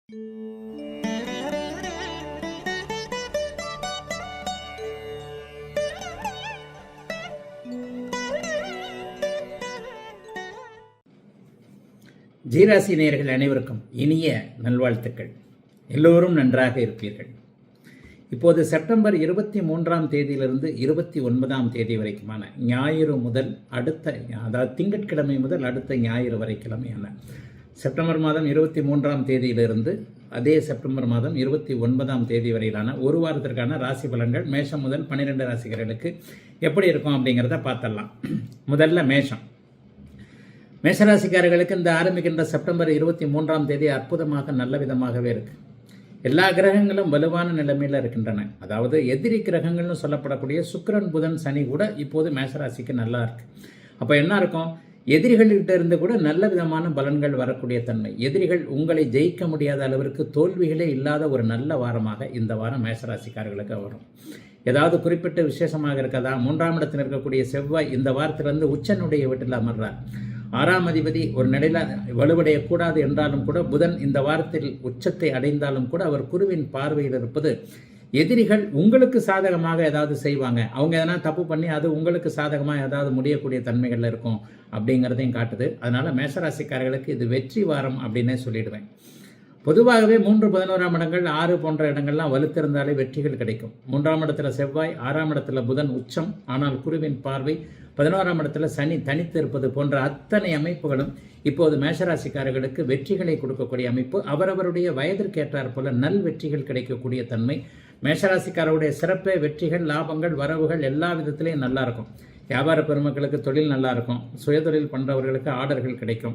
ஜீராசி நேயர்கள் அனைவருக்கும் இனிய நல்வாழ்த்துக்கள். எல்லோரும் நன்றாக இருப்பீர்கள். இப்போது செப்டம்பர் 23ஆம் தேதியிலிருந்து 29ஆம் தேதி வரைக்குமான ஞாயிறு முதல் அதாவது திங்கட்கிழமை முதல் அடுத்த ஞாயிறு வரைக்கிழமையான செப்டம்பர் மாதம் 23ஆம் தேதியிலிருந்து அதே செப்டம்பர் மாதம் 29ஆம் தேதி வரையிலான ஒரு வாரத்திற்கான ராசி பலன்கள் மேஷம் முதல் 12 ராசிகர்களுக்கு எப்படி இருக்கும் அப்படிங்கிறத பார்த்துடலாம். முதல்ல மேஷராசிக்காரர்களுக்கு இந்த ஆரம்பிக்கின்ற செப்டம்பர் 23ஆம் தேதி அற்புதமாக நல்ல விதமாகவே இருக்கு. எல்லா கிரகங்களும் வலுவான நிலைமையில் இருக்கின்றன. அதாவது எதிரி கிரகங்கள்னு சொல்லப்படக்கூடிய சுக்கிரன், புதன், சனி கூட இப்போது மேஷராசிக்கு நல்லா இருக்கு. அப்போ என்ன இருக்கும்? எதிரிகள்கிட்ட இருந்து கூட நல்ல விதமான பலன்கள் வரக்கூடிய தன்மை. எதிரிகள் உங்களை ஜெயிக்க முடியாத அளவிற்கு தோல்விகளே இல்லாத ஒரு நல்ல வாரமாக இந்த வாரம் மேஷராசிக்காரர்களுக்கு வரும். ஏதாவது குறிப்பிட்ட விசேஷமாக இருக்கதா? 3ஆம் இடத்தில் இருக்கக்கூடிய செவ்வாய் இந்த வாரத்திலிருந்து உச்சனுடைய வீட்டில் அமர்றார். 6ஆம் அதிபதி ஒரு நிலையில் வலுவடையக்கூடாது என்றாலும் கூட புதன் இந்த வாரத்தில் உச்சத்தை அடைந்தாலும் கூட அவர் குருவின் பார்வையில் இருப்பது எதிரிகள் உங்களுக்கு சாதகமாக ஏதாவது செய்வாங்க, அவங்க எதனா தப்பு பண்ணி அது உங்களுக்கு சாதகமாக ஏதாவது முடியக்கூடிய தன்மைகள் இருக்கும் அப்படிங்கிறதையும் காட்டுது. அதனால மேஷராசிக்காரர்களுக்கு இது வெற்றி வாரம் அப்படின்னே சொல்லிடுவேன். பொதுவாகவே 3, 11ஆம் இடங்கள் 6 போன்ற இடங்கள்லாம் வலுத்திருந்தாலே வெற்றிகள் கிடைக்கும். 3ஆம் இடத்துல செவ்வாய், 6ஆம் இடத்துல புதன் உச்சம், ஆனால் குருவின் பார்வை, 11ஆம் இடத்துல சனி தனித்து இருப்பது போன்ற அத்தனை அமைப்புகளும் இப்போது மேஷராசிக்காரர்களுக்கு வெற்றிகளை கொடுக்கக்கூடிய அமைப்பு. அவரவருடைய வயதிற்கு ஏற்றாற் போல நல் வெற்றிகள் கிடைக்கக்கூடிய தன்மை. மேஷராசிக்காரருடைய சிறப்பே வெற்றிகள், லாபங்கள், வரவுகள் எல்லா விதத்திலையும் நல்லா இருக்கும். வியாபார பெருமக்களுக்கு தொழில் நல்லா இருக்கும். சுயதொழில் பண்ணுறவர்களுக்கு ஆர்டர்கள் கிடைக்கும்.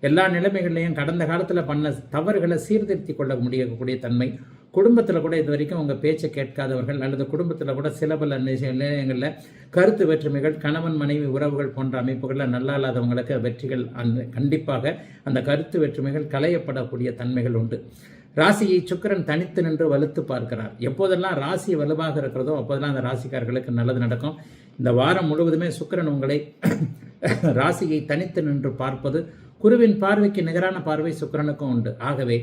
எல்லா நிலைமைகள்லையும் கடந்த காலத்தில் பண்ண தவறுகளை சீர்திருத்தி கொள்ள முடியக்கூடிய தன்மை. குடும்பத்தில் கூட இது வரைக்கும் உங்கள் பேச்சை கேட்காதவர்கள் அல்லது குடும்பத்தில் கூட சில பல நிலையங்களில் கருத்து வேற்றுமைகள், கணவன் மனைவி உறவுகள் போன்ற அமைப்புகளில் நல்லா இல்லாதவங்களுக்கு வெற்றிகள் கண்டிப்பாக அந்த கருத்து வேற்றுமைகள் களையப்படக்கூடிய தன்மைகள் உண்டு. ராசியை சுக்கிரன் தனித்து நின்று வலுத்து பார்க்கிறார். எப்போதெல்லாம் ராசி வலுவாக இருக்கிறதோ அப்போதெல்லாம் அந்த ராசிக்காரர்களுக்கு நல்லது நடக்கும். இந்த வாரம் முழுவதுமே சுக்கிரன் உங்களை ராசியை தனித்து நின்று பார்ப்பது, குருவின் பார்வைக்கு நிகரான பார்வை சுக்கிரனுக்கும் உண்டு. ஆகவே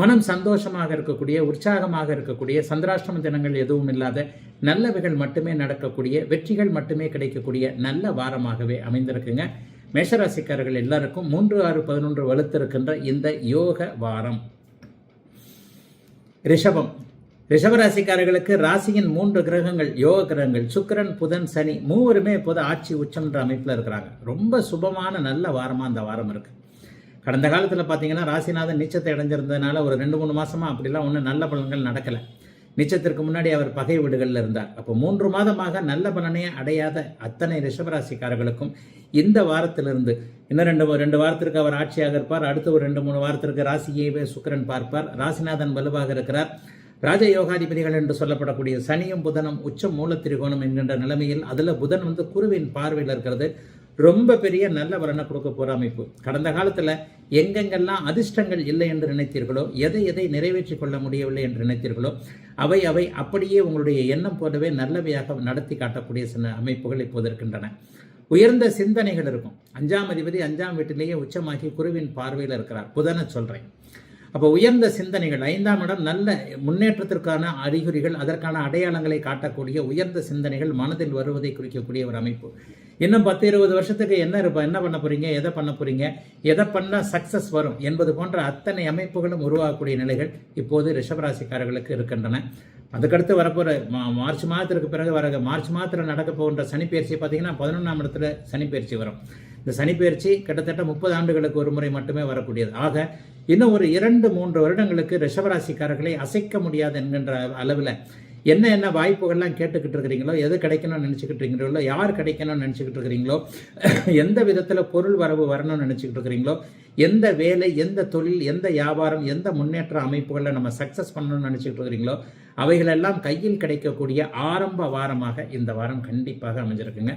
மனம் சந்தோஷமாக இருக்கக்கூடிய, உற்சாகமாக இருக்கக்கூடிய, சந்திராஷ்டம தினங்கள் எதுவும் இல்லாத நல்லவைகள் மட்டுமே நடக்கக்கூடிய, வெற்றிகள் மட்டுமே கிடைக்கக்கூடிய நல்ல வாரமாகவே அமைந்திருக்குங்க. மேஷராசிக்காரர்கள் எல்லாருக்கும் 3, 6, 11 வலுத்திருக்கின்ற இந்த யோக வாரம். ரிஷபராசிக்காரர்களுக்கு ராசியின் 3 கிரகங்கள், யோக கிரகங்கள் சுக்கிரன், புதன், சனி மூவருமே இப்போது ஆட்சி உச்சம்ன்ற அமைப்பில் இருக்கிறாங்க. ரொம்ப சுபமான நல்ல வாரமாக அந்த வாரம் இருக்கு. கடந்த காலத்தில் பார்த்தீங்கன்னா ராசிநாதன் நீச்சத்தை அடைஞ்சிருந்ததுனால ஒரு 2-3 மாசமாக அப்படிலாம் ஒன்றும் நல்ல பலன்கள் நடக்கலை. நீச்சத்திற்கு முன்னாடி அவர் பகை வீடுகளில் இருந்தார். அப்போ 3 மாதமாக நல்ல பலனை அடையாத அத்தனை ரிஷபராசிக்காரர்களுக்கும் இந்த வாரத்திலிருந்து இன்னும் 2 வாரத்திற்கு அவர் ஆட்சியாக இருப்பார். அடுத்து ஒரு 2-3 வாரத்திற்கு ராசியையே சுக்கிரன் பார்ப்பார். ராசிநாதன் வலுவாக இருக்கிறார். ராஜயோகாதிபதிகள் என்று சொல்லப்படக்கூடிய சனியும் புதனும் உச்சம் மூலத்திரிகோணம் என்கின்ற நிலைமையில் அதில் புதன் குருவின் பார்வையில் இருக்கிறது. ரொம்ப பெரிய நல்ல பலனை கொடுக்க போகிற அமைப்பு. கடந்த காலத்தில் எங்கெங்கெல்லாம் அதிர்ஷ்டங்கள் இல்லை என்று நினைத்தீர்களோ, எதை நிறைவேற்றி கொள்ள முடியவில்லை என்று நினைத்தீர்களோ அவை அப்படியே உங்களுடைய எண்ணம் போலவே நல்லவையாக நடத்தி காட்டக்கூடிய சில அமைப்புகள் இப்போது இருக்கின்றன. உயர்ந்த சிந்தனைகள் இருக்கும். 5ஆம் அதிபதி 5ஆம் வீட்டிலேயே உச்சமாகி குருவின் பார்வையில் இருக்கிறார். புதனை சொல்கிறேன். அப்போ உயர்ந்த சிந்தனைகள், 5ஆம் இடம் நல்ல முன்னேற்றத்திற்கான அறிகுறிகள், அதற்கான அடையாளங்களை காட்டக்கூடிய உயர்ந்த சிந்தனைகள் மனதில் வருவதை குறிக்கக்கூடிய ஒரு அமைப்பு. இன்னும் 10-20 வருஷத்துக்கு என்ன பண்ண போறீங்க, எதை பண்ண போறீங்க, எதை பண்ணால் சக்சஸ் வரும் என்பது போன்ற அத்தனை அமைப்புகளும் உருவாகக்கூடிய நிலைகள் இப்போது ரிஷபராசிக்காரர்களுக்கு இருக்கின்றன. அதுக்கடுத்து வரப்போகிற மார்ச் மாதத்திற்கு பிறகு மார்ச் மாதத்தில் நடக்க போகின்ற சனிப்பெயர்ச்சி பார்த்தீங்கன்னா 11ஆம் இடத்துல சனிப்பெயர்ச்சி வரும். இந்த சனிப்பெயர்ச்சி கிட்டத்தட்ட 30 ஆண்டுகளுக்கு ஒரு முறை மட்டுமே வரக்கூடியது. ஆக இன்னும் ஒரு 2-3 வருடங்களுக்கு ரிஷபராசிக்காரர்களை அசைக்க முடியாது என்கின்ற அளவில் என்ன வாய்ப்புகள்லாம் கேட்டுக்கிட்டு இருக்கிறீங்களோ, எது கிடைக்கணும்னு நினச்சிக்கிட்டு இருக்கிறீங்களோ, யார் கிடைக்கணும்னு நினச்சிக்கிட்டு இருக்கிறீங்களோ, எந்த விதத்தில் பொருள் வரவு வரணும்னு நினச்சிக்கிட்டு இருக்கிறீங்களோ, எந்த வேலை, எந்த தொழில், எந்த வியாபாரம், எந்த முன்னேற்ற அமைப்புகளில் நம்ம சக்ஸஸ் பண்ணணும்னு நினச்சிக்கிட்டு இருக்கிறீங்களோ அவைகளெல்லாம் கையில் கிடைக்கக்கூடிய ஆரம்ப வாரமாக இந்த வாரம் கண்டிப்பாக அமைஞ்சிருக்குங்க.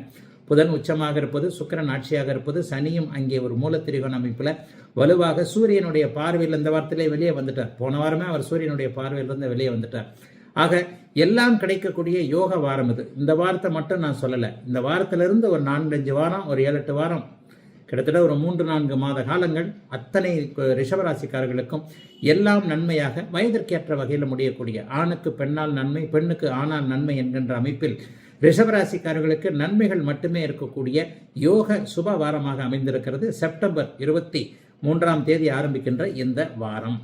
புதன் உச்சமாக இருப்பது, சுக்கிரன் ஆட்சியாக இருப்பது, சனியும் அங்கே ஒரு மூலத்திரிகோண அமைப்பில் வலுவாக சூரியனுடைய பார்வையில் இந்த வாரத்திலே வெளியே வந்துட்டார். போன வாரமே அவர் சூரியனுடைய பார்வையிலிருந்து வெளியே வந்துட்டார். ஆக எல்லாம் கிடைக்கக்கூடிய யோக வாரம் இது. இந்த வாரத்தை மட்டும் நான் சொல்லலை. இந்த வாரத்திலிருந்து ஒரு 4-5 வாரம், ஒரு 7-8 வாரம் கிட்டத்தட்ட ஒரு 3-4 மாத காலங்கள் அத்தனை ரிஷபராசிக்காரர்களுக்கும் எல்லாம் நன்மையாக வயதிற்கேற்ற வகையில் முடியக்கூடிய, ஆணுக்கு பெண்ணால் நன்மை, பெண்ணுக்கு ஆணால் நன்மை என்கின்ற அமைப்பில் ரிஷபராசிக்காரர்களுக்கு நன்மைகள் மட்டுமே இருக்கக்கூடிய யோக சுப வாரமாக அமைந்திருக்கிறது. செப்டம்பர் 23ஆம் தேதி ஆரம்பிக்கின்ற இந்த வாரம்.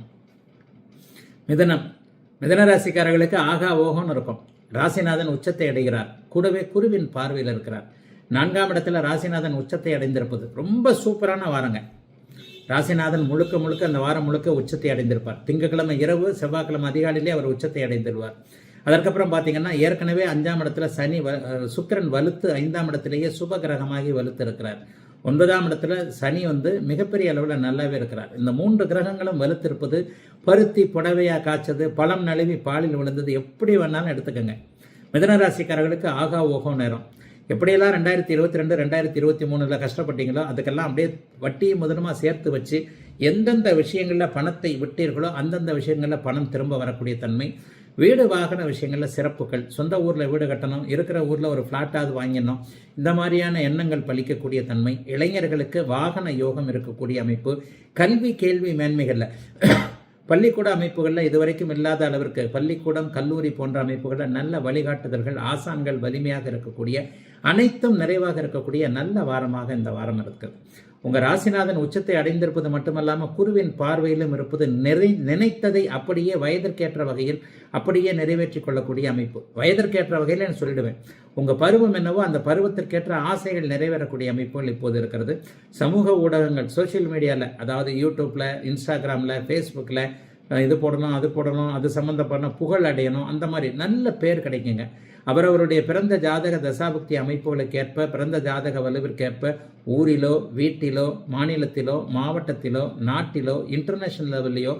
மிதனராசிக்காரர்களுக்கு ஆகா ஓகோன்னு இருக்கும். ராசிநாதன் உச்சத்தை அடைகிறார், கூடவே குருவின் பார்வையில் இருக்கிறார். 4ஆம் இடத்துல ராசிநாதன் உச்சத்தை அடைந்திருப்பது ரொம்ப சூப்பரான வாரங்க. ராசிநாதன் முழுக்க அந்த வாரம் முழுக்க உச்சத்தை அடைந்திருப்பார். திங்கட்கிழமை இரவு, செவ்வாய்க்கிழமை அதிகாலையிலே அவர் உச்சத்தை அடைந்திருவார். அதற்கப்புறம் பார்த்தீங்கன்னா ஏற்கனவே 5ஆம் இடத்துல சுக்கிரன் வலுத்து 5ஆம் இடத்திலேயே சுப கிரகமாகி வலுத்து இருக்கிறார். 9ஆம் இடத்துல சனி மிகப்பெரிய அளவில் நல்லாவே இருக்கிறார். இந்த 3 கிரகங்களும் வலுத்திருப்பது பருத்தி புடவையாக காய்ச்சது, பழம் நழுவி பாலில் விழுந்தது, எப்படி வேணாலும் எடுத்துக்கோங்க. மிதனராசிக்காரர்களுக்கு ஆகா ஓகோ நேரம். எப்படியெல்லாம் 2022 2023 கஷ்டப்பட்டீங்களோ அதுக்கெல்லாம் அப்படியே வட்டியும் முதலுமா சேர்த்து வச்சு எந்தெந்த விஷயங்களில் பணத்தை விட்டீர்களோ அந்தந்த விஷயங்களில் பணம் திரும்ப வரக்கூடிய தன்மை. வீடு வாகன விஷயங்களில் சிறப்புகள், சொந்த ஊரில் வீடு கட்டணும், இருக்கிற ஊரில் ஒரு ஃப்ளாட்டாவது வாங்கிடணும், இந்த மாதிரியான எண்ணங்கள் பலிக்கக்கூடிய தன்மை. இளைஞர்களுக்கு வாகன யோகம் இருக்கக்கூடிய அமைப்பு. கல்வி கேள்வி மேன்மைகளில் பள்ளிக்கூட அமைப்புகளில் இதுவரைக்கும் இல்லாத அளவிற்கு பள்ளிக்கூடம், கல்லூரி போன்ற அமைப்புகளில் நல்ல வழிகாட்டுதல்கள், ஆசான்கள் வலிமையாக இருக்கக்கூடிய, அனைத்தும் நிறைவாக இருக்கக்கூடிய நல்ல வாரமாக இந்த வாரம் இருக்குது. உங்கள் ராசிநாதன் உச்சத்தை அடைந்திருப்பது மட்டுமல்லாமல் குருவின் பார்வையிலும் இருப்பது நினைத்ததை அப்படியே வயதிற்கேற்ற வகையில் அப்படியே நிறைவேற்றி கொள்ளக்கூடிய அமைப்பு. வயதிற்கேற்ற வகையில் நான் சொல்லிடுவேன். உங்கள் பருவம் என்னவோ அந்த பருவத்திற்கேற்ற ஆசைகள் நிறைவேறக்கூடிய அமைப்புகள் இப்போது இருக்கிறது. சமூக ஊடகங்கள், சோஷியல் மீடியாவில், அதாவது யூடியூப்பில், இன்ஸ்டாகிராமில், ஃபேஸ்புக்கில் இது போடணும், அது போடணும், அது சம்மந்தப்பட்ட புகழ் அடையணும், அந்த மாதிரி நல்ல பேர் கிடைக்குங்க. அவரவருடைய பிறந்த ஜாதக தசாபுக்தி அமைப்புகளுக்கு ஏற்ப, பிறந்த ஜாதக வலுவிற்கேற்ப ஊரிலோ, வீட்டிலோ, மாநிலத்திலோ, மாவட்டத்திலோ, நாட்டிலோ, இன்டர்நேஷனல் லெவல்லையோ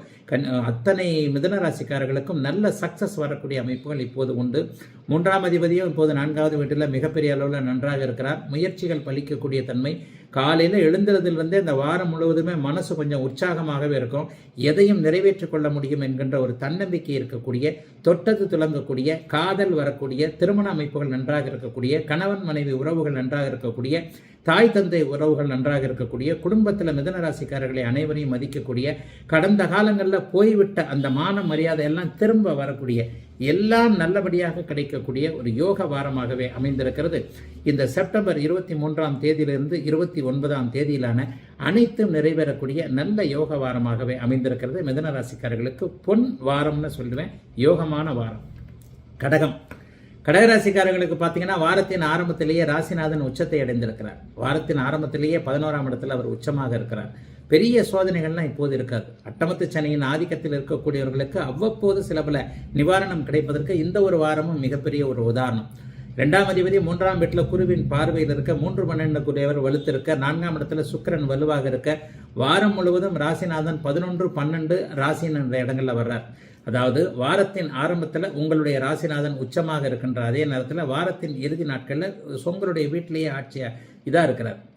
அத்தனை மிதனராசிக்காரர்களுக்கும் நல்ல சக்சஸ் வரக்கூடிய அமைப்புகள் இப்போது உண்டு. 3ஆம் அதிபதியும் இப்போது 4வது வீட்டில் மிகப்பெரிய அளவில் நன்றாக இருக்கிறார். முயற்சிகள் பலிக்கக்கூடிய தன்மை. காலையில் எழுந்திரதிலிருந்தே இந்த வாரம் முழுவதுமே மனசு கொஞ்சம் உற்சாகமாகவே இருக்கும். எதையும் நிறைவேற்றிக் கொள்ள முடியும் என்கின்ற ஒரு தன்னம்பிக்கை இருக்கக்கூடிய, தொட்டது துலங்கக்கூடிய, காதல் வரக்கூடிய, திருமண அமைப்புகள் நன்றாக இருக்கக்கூடிய, கணவன் மனைவி உறவுகள் நன்றாக இருக்கக்கூடிய, தாய் தந்தை உறவுகள் நன்றாக இருக்கக்கூடிய, குடும்பத்தில் மிதனராசிக்காரர்களை அனைவரையும் மதிக்கக்கூடிய, கடந்த காலங்களில் போய்விட்ட அந்த மான மரியாதை எல்லாம் திரும்ப வரக்கூடிய, எல்லாம் நல்லபடியாக கிடைக்கக்கூடிய ஒரு யோக வாரமாகவே அமைந்திருக்கிறது. இந்த செப்டம்பர் 23ஆம் தேதியிலிருந்து 29ஆம் தேதியிலான அனைத்தும் நிறைவேறக்கூடிய நல்ல யோக வாரமாகவே அமைந்திருக்கிறது. மிதனராசிக்காரர்களுக்கு பொன் வாரம்னு சொல்லுவேன், யோகமான வாரம். கடகராசிக்காரர்களுக்கு பார்த்தீங்கன்னா வாரத்தின் ஆரம்பத்திலேயே ராசிநாதன் உச்சத்தை அடைந்திருக்கிறார். வாரத்தின் ஆரம்பத்திலேயே 11ஆம் இடத்தில் அவர் உச்சமாக இருக்கிறார். பெரிய சோதனைகள்லாம் இப்போது இருக்காது. அட்டமத்து சனியின் ஆதிக்கத்தில் இருக்கக்கூடியவர்களுக்கு அவ்வப்போது சில பல நிவாரணம் கிடைப்பதற்கு இந்த ஒரு வாரமும் மிகப்பெரிய ஒரு உதாரணம். 2ஆம் அதிபதி 3ஆம் வீட்டில் குருவின் பார்வையில் இருக்க, 3-12 கூடியவர் வலுத்திருக்க, 4ஆம் இடத்துல சுக்கிரன் வலுவாக இருக்க, வாரம் முழுவதும் ராசிநாதன் 11-12 ராசின் என்ற இடங்களில் வர்றார். அதாவது வாரத்தின் ஆரம்பத்தில் உங்களுடைய ராசிநாதன் உச்சமாக இருக்கின்ற அதே நேரத்தில் வாரத்தின் இறுதி நாட்களில் உங்களுடைய வீட்டிலேயே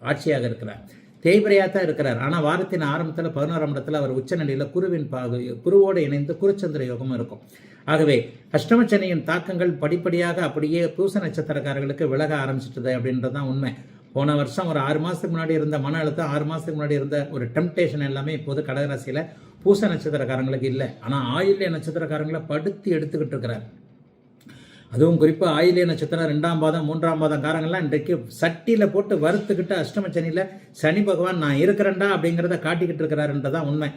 ஆட்சியாக இருக்கிறார். தேய்பிரையாக தான் இருக்கிறார். ஆனால் வாரத்தின் ஆரம்பத்தில் 11ஆம் இடத்துல அவர் உச்சநிலையில் குருவோடு இணைந்து குருச்சந்திர யோகமும் இருக்கும். ஆகவே அஷ்டமச்சனியின் தாக்கங்கள் படிப்படியாக அப்படியே பூச நட்சத்திரக்காரர்களுக்கு விலக ஆரம்பிச்சிட்டது அப்படின்றது தான் உண்மை. போன வருஷம் ஒரு 6 மாதத்துக்கு முன்னாடி இருந்த மன அழுத்தம், 6 மாதத்துக்கு முன்னாடி இருந்த ஒரு டெம்டேஷன் எல்லாமே இப்போது கடகராசியில் பூச நட்சத்திரக்காரங்களுக்கு இல்லை. ஆனால் ஆயில்ய நட்சத்திரக்காரங்களை படுத்தி எடுத்துக்கிட்டு இருக்கிறார். அதுவும் குறிப்பாக ஆயில்ய நட்சத்திரம் 2ஆம் பாதம் 3ஆம் பாதம் காரங்கள்லாம் இன்றைக்கு சட்டியில் போட்டு வறுத்துக்கிட்டு அஷ்டமச்சனியில் சனி பகவான் நான் இருக்கிறேன்டா அப்படிங்கிறத காட்டிக்கிட்டு இருக்கிறாருன்றதான் உண்மை.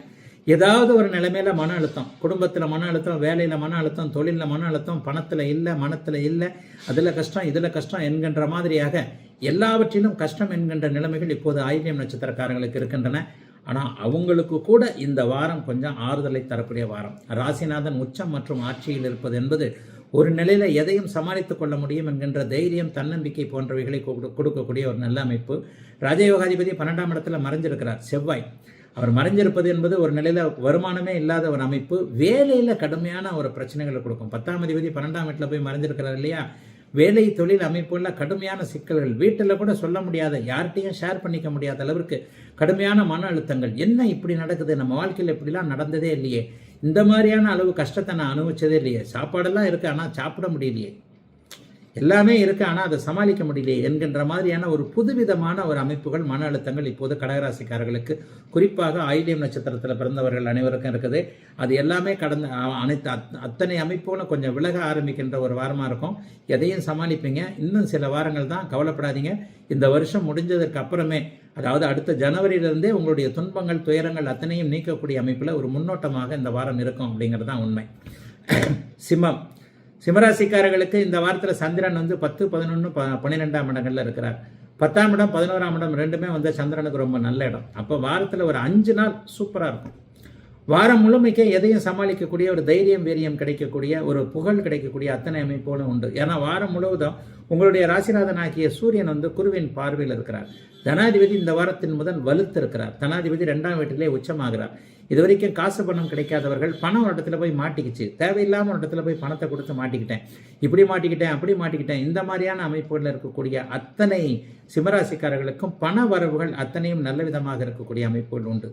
ஏதாவது ஒரு நிலைமையில மன அழுத்தம், குடும்பத்தில் மன அழுத்தம், வேலையில் மன அழுத்தம், தொழிலில் மன அழுத்தம், பணத்தில் இல்லை, மனத்தில் இல்லை, அதில் கஷ்டம், இதில் கஷ்டம் என்கின்ற மாதிரியாக எல்லாவற்றிலும் கஷ்டம் என்கின்ற நிலைமைகள் இப்போது ஆயில்யம் நட்சத்திரக்காரங்களுக்கு இருக்கின்றன. ஆனால் அவங்களுக்கு கூட இந்த வாரம் கொஞ்சம் ஆறுதலை தரக்கூடிய வாரம். ராசிநாதன் உச்சம் மற்றும் ஆட்சியில் இருப்பது என்பது ஒரு நிலையில் எதையும் சமாளித்துக் கொள்ள முடியும் என்கின்ற தைரியம், தன்னம்பிக்கை போன்றவைகளை கொடுக்கக்கூடிய ஒரு நல்ல அமைப்பு. ராஜயோகாதிபதி 12ஆம் இடத்துல மறைஞ்சிருக்கிறார் செவ்வாய். அவர் மறைஞ்சிருப்பது என்பது ஒரு நிலையில் வருமானமே இல்லாத ஒரு அமைப்பு, வேலையில் கடுமையான ஒரு பிரச்சனைகளை கொடுக்கும். 10ஆம் அதிபதி 12ஆம் வீட்டில் போய் மறைஞ்சிருக்கிறார் இல்லையா, வேலை தொழில் அமைப்புள்ள கடுமையான சிக்கல்கள், வீட்டில் கூட சொல்ல முடியாத, யார்கிட்டையும் ஷேர் பண்ணிக்க முடியாத அளவிற்கு கடுமையான மன அழுத்தங்கள். என்ன இப்படி நடக்குது, நம்ம வாழ்க்கையில் இப்படிலாம் நடந்ததே இல்லையே, இந்த மாதிரியான அளவு கஷ்டத்தை நான் அனுபவிச்சதே இல்லையே, சாப்பாடெல்லாம் இருக்குது ஆனால் சாப்பிட முடியலையே, எல்லாமே இருக்குது, ஆனால் அதை சமாளிக்க முடியலையே என்கின்ற மாதிரியான ஒரு புதுவிதமான ஒரு அமைப்புகள், மன அழுத்தங்கள் இப்போது கடகராசிக்காரர்களுக்கு, குறிப்பாக ஆயில்யம் நட்சத்திரத்தில் பிறந்தவர்கள் அனைவருக்கும் இருக்குது. அது எல்லாமே கடந்த அத்தனை அமைப்புகளும் கொஞ்சம் விலக ஆரம்பிக்கின்ற ஒரு வாரமாக இருக்கும். எதையும் சமாளிப்பீங்க. இன்னும் சில வாரங்கள் தான், கவலைப்படாதீங்க. இந்த வருஷம் முடிஞ்சதுக்கு அப்புறமே, அதாவது அடுத்த ஜனவரியிலிருந்தே உங்களுடைய துன்பங்கள், துயரங்கள் அத்தனையும் நீக்கக்கூடிய அமைப்பில் ஒரு முன்னோட்டமாக இந்த வாரம் இருக்கும் அப்படிங்கிறது தான் உண்மை. சிம்மம், சிம்மராசிக்காரர்களுக்கு இந்த வாரத்தில் சந்திரன் 10, 11, 12ஆம் இடங்கள்ல இருக்கிறார். 10ஆம் இடம், 11ஆம் இடம் ரெண்டுமே சந்திரனுக்கு ரொம்ப நல்ல இடம். அப்போ வாரத்தில் ஒரு 5 நாள் சூப்பராக இருக்கும். வாரம் முழுமைக்கு எதையும் சமாளிக்கக்கூடிய ஒரு தைரியம், வீரியம் கிடைக்கக்கூடிய ஒரு புகழ் கிடைக்கக்கூடிய அத்தனை அமைப்புகளும் உண்டு. ஏன்னா வாரம் முழுவதும் உங்களுடைய ராசிநாதன் ஆகிய சூரியன் குருவின் பார்வையில் இருக்கிறார். தனாதிபதி இந்த வாரத்தின் முதல் வலுத்து இருக்கிறார். தனாதிபதி 2ஆம் வீட்டிலே உச்சமாகிறார். இது வரைக்கும் காசு பணம் கிடைக்காதவர்கள் பணம் ஒரு இடத்துல போய் மாட்டிக்கிச்சு, தேவையில்லாமல் ஒரு இடத்துல போய் பணத்தை கொடுத்து மாட்டிக்கிட்டேன், இப்படி மாட்டிக்கிட்டேன், அப்படி மாட்டிக்கிட்டேன், இந்த மாதிரியான அமைப்புகளில் இருக்கக்கூடிய அத்தனை சிம்மராசிக்காரர்களுக்கும் பண வரவுகள் அத்தனையும் நல்ல விதமாக இருக்கக்கூடிய அமைப்புகள் உண்டு.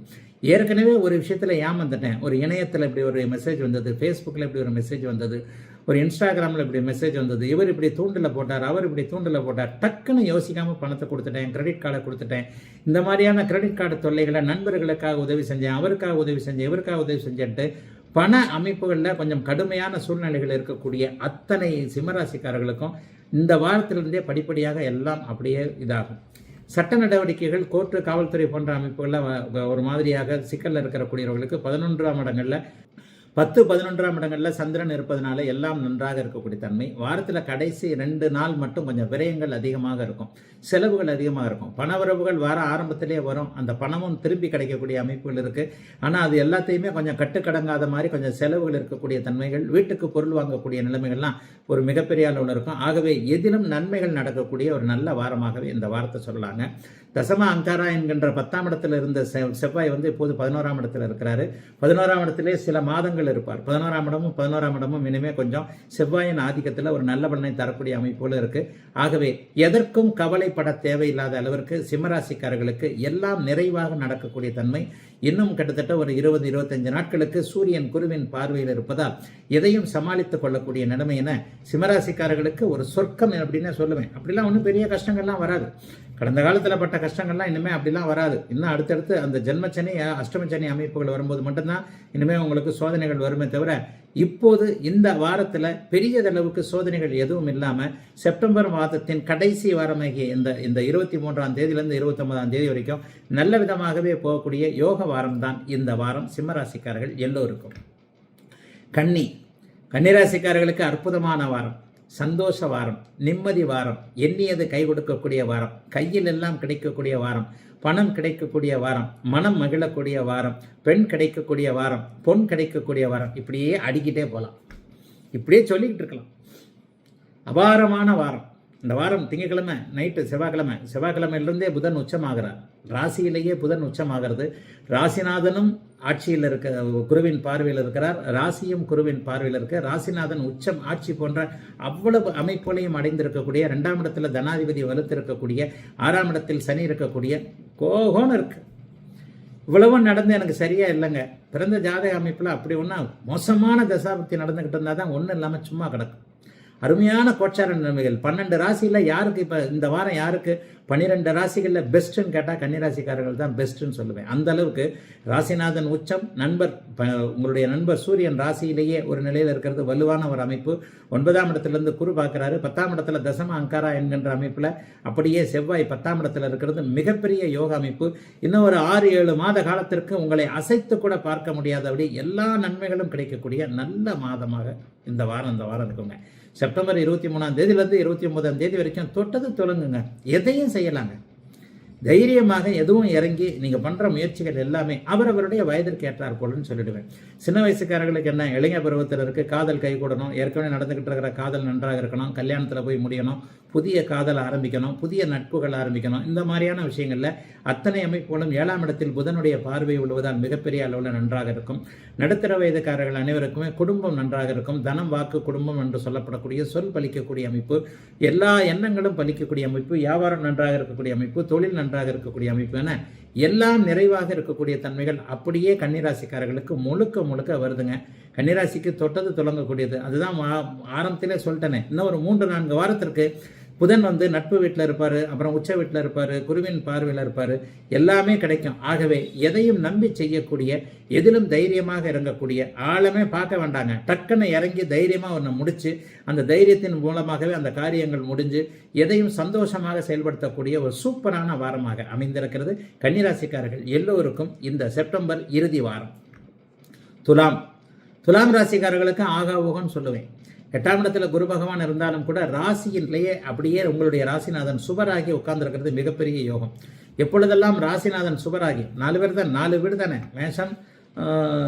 ஏற்கனவே ஒரு விஷயத்தில் ஏமாந்துட்டேன், ஒரு இணையத்தில் இப்படி ஒரு மெசேஜ் வந்தது, ஃபேஸ்புக்கில் இப்படி ஒரு மெசேஜ் வந்தது, ஒரு இன்ஸ்டாகிராமில் இப்படி மெசேஜ் வந்தது, இவர் இப்படி தூண்டில் போட்டார், அவர் இப்படி தூண்டில் போட்டார், டக்குன்னு யோசிக்காமல் பணத்தை கொடுத்துட்டேன், கிரெடிட் கார்டை கொடுத்துட்டேன். இந்த மாதிரியான கிரெடிட் கார்டு தொல்லைகளை நண்பர்களுக்காக உதவி செஞ்சேன், அவருக்காக உதவி செஞ்சேன், இவருக்காக உதவி செஞ்சேன்ட்டு பண அமைப்புகளில் கொஞ்சம் கடுமையான சூழ்நிலைகள் இருக்கக்கூடிய அத்தனை சிம்மராசிக்காரர்களுக்கும் இந்த வாரத்திலிருந்தே படிப்படியாக எல்லாம் அப்படியே இதாகும். சட்ட நடவடிக்கைகள், கோர்ட்டு, காவல்துறை போன்ற அமைப்புகளில் ஒரு மாதிரியாக சிக்கலில் இருக்கக்கூடியவர்களுக்கு 11ஆம் இடங்களில் 10, 11ஆம் இடங்களில் சந்திரன் இருப்பதனால எல்லாம் நன்றாக இருக்கக்கூடிய தன்மை. வாரத்தில் கடைசி 2 நாள் மட்டும் கொஞ்சம் விரயங்கள் அதிகமாக இருக்கும், செலவுகள் அதிகமாக இருக்கும். பணவரவுகள் வார ஆரம்பத்திலே வரும், அந்த பணமும் திருப்பி கிடைக்கக்கூடிய அமைப்புகள் இருக்குது. ஆனால் அது எல்லாத்தையுமே கொஞ்சம் கட்டுக்கடங்காத மாதிரி கொஞ்சம் செலவுகள் இருக்கக்கூடிய தன்மைகள், வீட்டுக்கு பொருள் வாங்கக்கூடிய நிலைமைகள்லாம் ஒரு மிகப்பெரிய அளவில் இருக்கும். ஆகவே எதிலும் நன்மைகள் நடக்கக்கூடிய ஒரு நல்ல வாரமாகவே இந்த வாரத்தை சொல்லலாங்க. தசம அங்காரா என்கின்ற 10ஆம் இடத்துல இருந்த செவ்வாய் இப்போது 11ஆம் இடத்துல இருக்கிறாரு. 11ஆம் இடத்திலே சில மாதங்கள் இருப்பார். 11ஆம் இடமும் இனிமே கொஞ்சம் செவ்வாயின் ஆதிக்கத்தில் ஒரு நல்ல பலனை தரக்கூடிய அமைப்போல இருக்கு. ஆகவே எதற்கும் கவலைப்பட தேவையில்லாத அளவிற்கு சிம்மராசிக்காரர்களுக்கு எல்லாம் நிறைவாக நடக்கக்கூடிய தன்மை. இன்னும் கிட்டத்தட்ட ஒரு 20-25 நாட்களுக்கு சூரியன் குருவின் பார்வையில் இருப்பதால் எதையும் சமாளித்துக் கொள்ளக்கூடிய நிலைமை என சிம்மராசிக்காரர்களுக்கு ஒரு சொர்க்கம் அப்படின்னு சொல்லுவேன். அப்படிலாம் ஒன்றும் பெரிய கஷ்டங்கள்லாம் வராது. கடந்த காலத்தில் பட்ட கஷ்டங்கள்லாம் இனிமேல் அப்படிலாம் வராது. இன்னும் அடுத்தடுத்து அந்த ஜென்மச்சனி, அஷ்டமச்சனி அமைப்புகள் வரும்போது மட்டும்தான் இனிமேல் உங்களுக்கு சோதனைகள் வருமே தவிர, இப்போது இந்த வாரத்தில் பெரியதளவுக்கு சோதனைகள் எதுவும் இல்லாமல் செப்டம்பர் மாதத்தின் கடைசி வாரமாகிய இந்த 23ஆம் தேதியிலிருந்து 29ஆம் தேதி வரைக்கும் நல்ல விதமாகவே போகக்கூடிய யோக வாரம் தான் இந்த வாரம் சிம்மராசிக்காரர்கள் எல்லோருக்கும். கன்னிராசிக்காரர்களுக்கு அற்புதமான வாரம், சந்தோஷ வாரம், நிம்மதி வாரம், எண்ணியது கை கொடுக்கக்கூடிய வாரம், கையில் எல்லாம் கிடைக்கக்கூடிய வாரம், பணம் கிடைக்கக்கூடிய வாரம், மனம் மகிழக்கூடிய வாரம், பெண் கிடைக்கக்கூடிய வாரம், பொன் கிடைக்கக்கூடிய வாரம், இப்படியே அடிக்கிட்டே போகலாம், இப்படியே சொல்லிக்கிட்டு இருக்கலாம். அபாரமான வாரம். இந்த வாரம் திங்கக்கிழமை நைட்டு, செவ்வாய்க்கிழமையிலிருந்தே புதன் உச்சமாகிறார். ராசியிலேயே புதன் உச்சமாகிறது. ராசிநாதனும் ஆட்சியில் இருக்க, குருவின் பார்வையில் இருக்கிறார். ராசியும் குருவின் பார்வையில் இருக்க, ராசிநாதன் உச்சம், ஆட்சி போன்ற அவ்வளவு அமைப்புகளையும் அடைந்திருக்கக்கூடிய, 2ஆம் இடத்துல தனாதிபதி வலுத்திருக்கக்கூடிய, 6ஆம் இடத்தில் சனி இருக்கக்கூடிய, கோகோன்னு இருக்கு. இவ்வளவும் நடந்து எனக்கு சரியா இல்லைங்க. பிறந்த ஜாதக அமைப்பில் அப்படி ஒன்றா மோசமான தசாபக்தி நடந்துக்கிட்டு இருந்தால் தான் ஒன்றும் இல்லாமல் சும்மா கிடக்கும். அருமையான கோச்சார நிலைமைகள். 12 ராசியில் யாருக்கு இப்போ இந்த வாரம் யாருக்கு 12 ராசிகளில் பெஸ்ட்டுன்னு கேட்டால் கன்னிராசிக்காரர்கள் தான் பெஸ்ட்டுன்னு சொல்லுவேன். அந்த அளவுக்கு ராசிநாதன் உச்சம், உங்களுடைய நண்பர் சூரியன் ராசியிலேயே ஒரு நிலையில் இருக்கிறது வலுவான ஒரு அமைப்பு. 9ஆம் இடத்துலேருந்து குரு பார்க்குறாரு. 10ஆம் இடத்துல தசம அங்காரா என்கின்ற அமைப்பில் அப்படியே செவ்வாய் 10ஆம் இடத்துல இருக்கிறது மிகப்பெரிய யோக அமைப்பு. இன்னும் ஒரு 6-7 மாத காலத்திற்கு உங்களை அசைத்து கூட பார்க்க முடியாதபடி எல்லா நன்மைகளும் கிடைக்கக்கூடிய நல்ல மாதமாக இந்த வாரம் இருக்குங்க. செப்டம்பர் 23ஆம் தேதியிலிருந்து 29ஆம் தேதி வரைக்கும் தொட்டது தொடங்குங்க. எதையும் செய்யலாங்க. தைரியமாக எதுவும் இறங்கி நீங்கள் பண்ணுற முயற்சிகள் எல்லாமே அவரவருடைய வயதிற்கு ஏற்றார் போலன்னு சொல்லிடுவேன். சின்ன வயசுக்காரர்களுக்கு என்ன, இளைஞ பருவத்தில் இருக்குது, காதல் கை கூடணும், ஏற்கனவே நடந்துக்கிட்டு இருக்கிற காதல் நன்றாக இருக்கணும், கல்யாணத்தில் போய் முடியணும், புதிய காதல் ஆரம்பிக்கணும், புதிய நட்புகள் ஆரம்பிக்கணும். இந்த மாதிரியான விஷயங்களில் அத்தனை அமைப்புகளும் 7ஆம் இடத்தில் புதனுடைய பார்வை விழுவதால் மிகப்பெரிய அளவில் நன்றாக இருக்கும். நடுத்தர வயதுக்காரர்கள் அனைவருக்குமே குடும்பம் நன்றாக இருக்கும். தனம், வாக்கு, குடும்பம் என்று சொல்லப்படக்கூடிய சொல் பலிக்கக்கூடிய அமைப்பு, எல்லா எண்ணங்களும் பலிக்கக்கூடிய அமைப்பு, வியாபாரம் நன்றாக இருக்கக்கூடிய அமைப்பு, தொழில் நன்றாக இருக்கக்கூடிய அமைப்பு என எல்லாம் நிறைவாக இருக்கக்கூடிய தன்மைகள் அப்படியே கன்னிராசிக்காரர்களுக்கு முழுக்க முழுக்க வருதுங்க. கன்னிராசிக்கு தொட்டது தொடங்கக்கூடியது. அதுதான் ஆரம்பத்திலே சொல்லிட்டேனே, இன்னும் ஒரு 3-4 வாரத்திற்கு புதன் வந்து நட்பு வீட்டில் இருப்பார், அப்புறம் உச்ச வீட்டில் இருப்பார், குருவின் பார்வையில் இருப்பார், எல்லாமே கிடைக்கும். ஆகவே எதையும் நம்பி செய்யக்கூடிய, எதிலும் தைரியமாக இறங்கக்கூடிய, ஆழமே பார்க்க வேண்டாங்க, டக்குன்னு இறங்கி தைரியமாக ஒன்று முடிச்சு அந்த தைரியத்தின் மூலமாகவே அந்த காரியங்கள் முடிஞ்சு எதையும் சந்தோஷமாக செயல்படுத்தக்கூடிய ஒரு சூப்பரான வாரமாக அமைந்திருக்கிறது கன்னிராசிக்காரர்கள் எல்லோருக்கும் இந்த செப்டம்பர் இறுதி வாரம். துலாம் ராசிக்காரர்களுக்கு ஆகா ஊகன்னு சொல்லுவேன். 8ஆம் இடத்துல குரு பகவான் இருந்தாலும் கூட ராசியிலேயே அப்படியே உங்களுடைய ராசிநாதன் சுபராகி உட்கார்ந்துருக்கிறது மிகப்பெரிய யோகம். எப்பொழுதெல்லாம் ராசிநாதன் சுபராகி 4 பேர் தான், 4 வீடு தானே மேஷம்,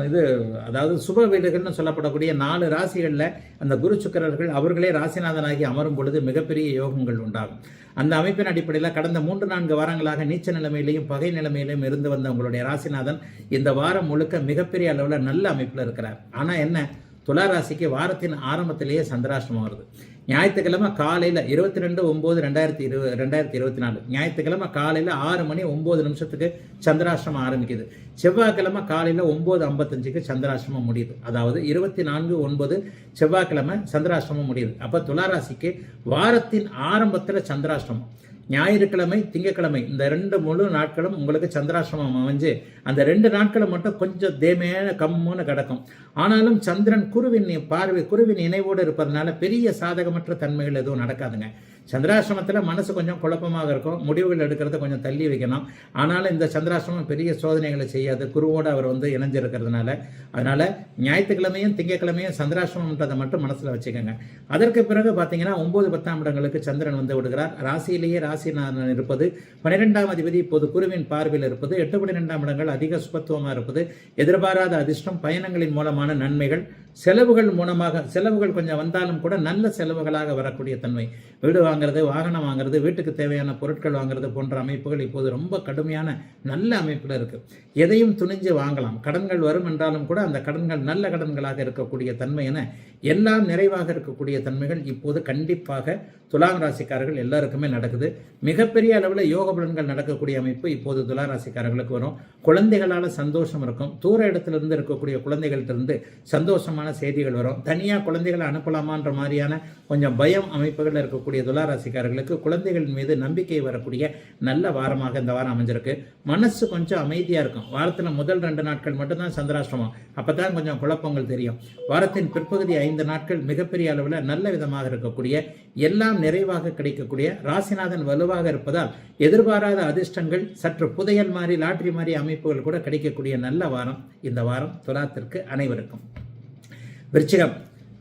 இது அதாவது சுப வீடுகள்னு சொல்லப்படக்கூடிய 4 ராசிகளில் அந்த குரு சுக்கிரர்கள் அவர்களே ராசிநாதனாகி அமரும் பொழுது மிகப்பெரிய யோகங்கள் உண்டாகும். அந்த அமைப்பின் அடிப்படையில் கடந்த 3-4 வாரங்களாக நீச்ச நிலைமையிலையும் பகை நிலைமையிலையும் இருந்து வந்த உங்களுடைய ராசிநாதன் இந்த வாரம் முழுக்க மிகப்பெரிய அளவில் நல்ல அமைப்பில் இருக்கிறார். ஆனால் என்ன, துலா ராசிக்கு வாரத்தின் ஆரம்பத்திலேயே சந்திராஷ்டமம் வருது. ஞாயிற்றுக்கிழமை காலையில் 22/9/2024 ஞாயிற்றுக்கிழமை காலையில் 6:09 சந்திராஷ்டமம் ஆரம்பிக்குது. செவ்வாய்க்கிழமை காலையில் 9:55 சந்திராஷ்டமம் முடியுது. அதாவது 24/9 செவ்வாய்க்கிழமை சந்திராஷ்டமம் முடியுது. அப்போ துலா ராசிக்கு வாரத்தின் ஆரம்பத்தில் சந்திராஷ்டமம், ஞாயிற்றுக்கிழமை திங்கக்கிழமை இந்த 2 முழு நாட்களும் உங்களுக்கு சந்திராஷ்டமம் அமைஞ்சு அந்த 2 நாட்களை மட்டும் கொஞ்சம் தேமையான கம்முன்னு கிடக்கும். ஆனாலும் சந்திரன் குருவின் இணைவோடு இருப்பதனால பெரிய சாதகமற்ற தன்மைகள் எதுவும் நடக்காதுங்க. சந்திராசிரமத்தில் மனசு கொஞ்சம் குழப்பமாக இருக்கும், முடிவுகள் எடுக்கிறத கொஞ்சம் தள்ளி வைக்கணும். ஆனாலும் இந்த சந்திராசிரமம் பெரிய சோதனைகளை செய்யாது, குருவோடு அவர் வந்து இணைஞ்சிருக்கிறதுனால. அதனால் ஞாயிற்றுக்கிழமையும் திங்கக்கிழமையும் சந்திராசிரமன்றதை மட்டும் மனசில் வச்சுக்கோங்க. அதற்கு பிறகு பார்த்தீங்கன்னா 9-10ஆம் இடங்களுக்கு சந்திரன் வந்து விடுகிறார். ராசியிலேயே ராசிநாதன் இருப்பது, 12ஆம் அதிபதி இப்போது குருவின் பார்வையில் இருப்பது, 8-12ஆம் இடங்கள் அதிக சுபத்துவமாக இருப்பது, எதிர்பாராத அதிர்ஷ்டம், பயணங்களின் மூலமான நன்மைகள், செலவுகள் கொஞ்சம் வந்தாலும் கூட நல்ல செலவுகளாக வரக்கூடிய தன்மை, வீடு வாங்குறது, வாகனம் வாங்குறது, வீட்டுக்கு தேவையான பொருட்கள் வாங்குறது போன்ற அமைப்புகள் இப்போது ரொம்ப கடுமையான நல்ல அமைப்பில் இருக்குது. எதையும் துணிஞ்சு வாங்கலாம். கடன்கள் வரும் என்றாலும் கூட அந்த கடன்கள் நல்ல கடன்களாக இருக்கக்கூடிய தன்மை என எல்லாம் நிறைவாக இருக்கக்கூடிய தன்மைகள் இப்போது கண்டிப்பாக துலாம் ராசிக்காரர்கள் எல்லாருக்குமே நடக்குது. மிகப்பெரிய அளவில் யோக பலன்கள் நடக்கக்கூடிய அமைப்பு இப்போது துலா ராசிக்காரர்களுக்கு வரும். குழந்தைகளால் சந்தோஷம் இருக்கும். தூர இடத்திலிருந்து இருக்கக்கூடிய குழந்தைகள்கிட்ட சந்தோஷமான செய்திகள் வரும். தனியாக குழந்தைகளை அனுப்பலாமான்ற மாதிரியான கொஞ்சம் பயம் அமைப்புகள் இருக்கக்கூடிய துலா ராசிக்காரர்களுக்கு குழந்தைகள் மீது நம்பிக்கை வரக்கூடிய நல்ல வாரமாக இந்த வாரம் அமைஞ்சிருக்கு. மனசு கொஞ்சம் அமைதியாக இருக்கும். வாரத்தில் முதல் 2 நாட்கள் மட்டும்தான் சந்திராஷ்டமம், அப்போ தான் கொஞ்சம் குழப்பங்கள் தெரியும். வாரத்தின் பிற்பகுதி 5 நாட்கள் மிகப்பெரிய அளவில் நல்ல விதமாக இருக்கக்கூடிய, எல்லாம் நிறைவாக கிடைக்கக்கூடிய, ராசிநாதன் வலுவாக இருப்பதால் எதிர்பாராத அதிர்ஷ்டங்கள், சற்று புதையல் மாதிரி லாட்டரி மாதிரி அமைப்புகள் கூட கிடைக்கக்கூடிய நல்ல வாரம் இந்த வாரம் துலாத்திற்கு அனைவருக்கும்.